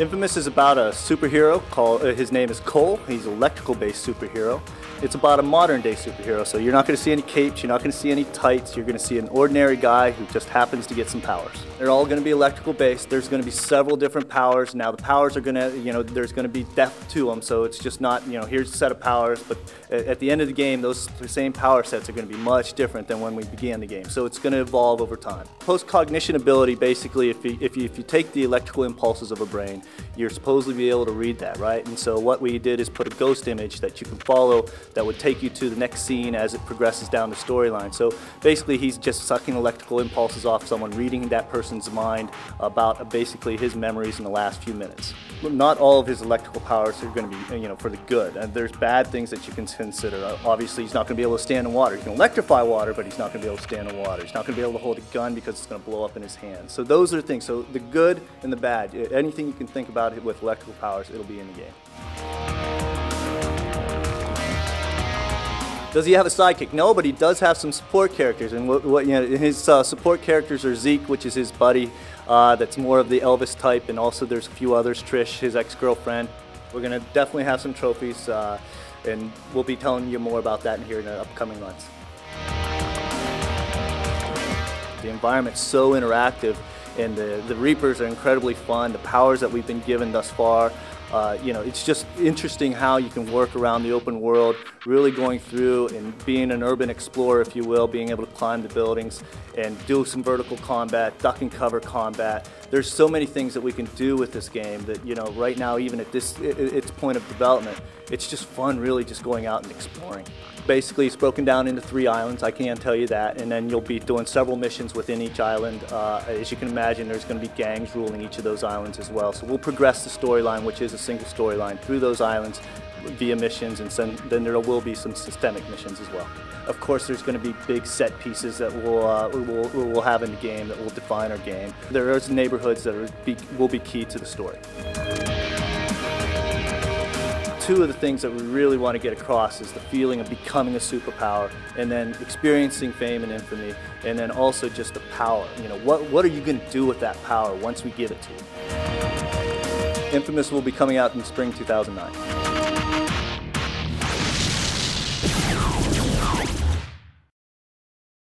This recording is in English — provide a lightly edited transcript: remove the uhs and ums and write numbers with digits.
Infamous is about a superhero called, his name is Cole. He's an electrical-based superhero. It's about a modern-day superhero, so you're not going to see any capes, you're not going to see any tights, you're going to see an ordinary guy who just happens to get some powers. They're all going to be electrical-based. There's going to be several different powers. Now the powers are going to, there's going to be depth to them, so it's just not, here's a set of powers, but at the end of the game, those same power sets are going to be much different than when we began the game, so it's going to evolve over time. Post-cognition ability, basically, if you take the electrical impulses of a brain, you're supposed to be able to read that, right? And so what we did is put a ghost image that you can follow that would take you to the next scene as it progresses down the storyline. So basically he's just sucking electrical impulses off someone, reading that person's mind about basically his memories in the last few minutes. Not all of his electrical powers are going to be, for the good. And there's bad things that you can consider. Obviously he's not going to be able to stand in water. He can electrify water, but he's not going to be able to stand in water. He's not going to be able to hold a gun because it's going to blow up in his hand. So those are the things. So the good and the bad. Anything you can think about with electrical powers, it'll be in the game. Does he have a sidekick? No, but he does have some support characters, and his support characters are Zeke, which is his buddy, that's more of the Elvis type, and also there's a few others, Trish, his ex-girlfriend. We're going to definitely have some trophies, and we'll be telling you more about that here in the upcoming months. The environment's so interactive, and the Reapers are incredibly fun. The powers that we've been given thus far, it's just interesting how you can work around the open world, really going through and being an urban explorer, if you will, being able to climb the buildings and do some vertical combat, duck and cover combat. There's so many things that we can do with this game that, right now, even at its point of development, it's just fun really just going out and exploring. Basically, it's broken down into 3 islands, I can tell you that, and then you'll be doing several missions within each island. As you can imagine, there's going to be gangs ruling each of those islands as well. So we'll progress the storyline, which is a single storyline, through those islands via missions, and then there will be some systemic missions as well. Of course, there's going to be big set pieces that we'll have in the game that will define our game. There's neighborhoods that will be key to the story. Two of the things that we really want to get across is the feeling of becoming a superpower, and then experiencing fame and infamy, and then also just the power. What are you going to do with that power once we give it to you? Infamous will be coming out in spring 2009.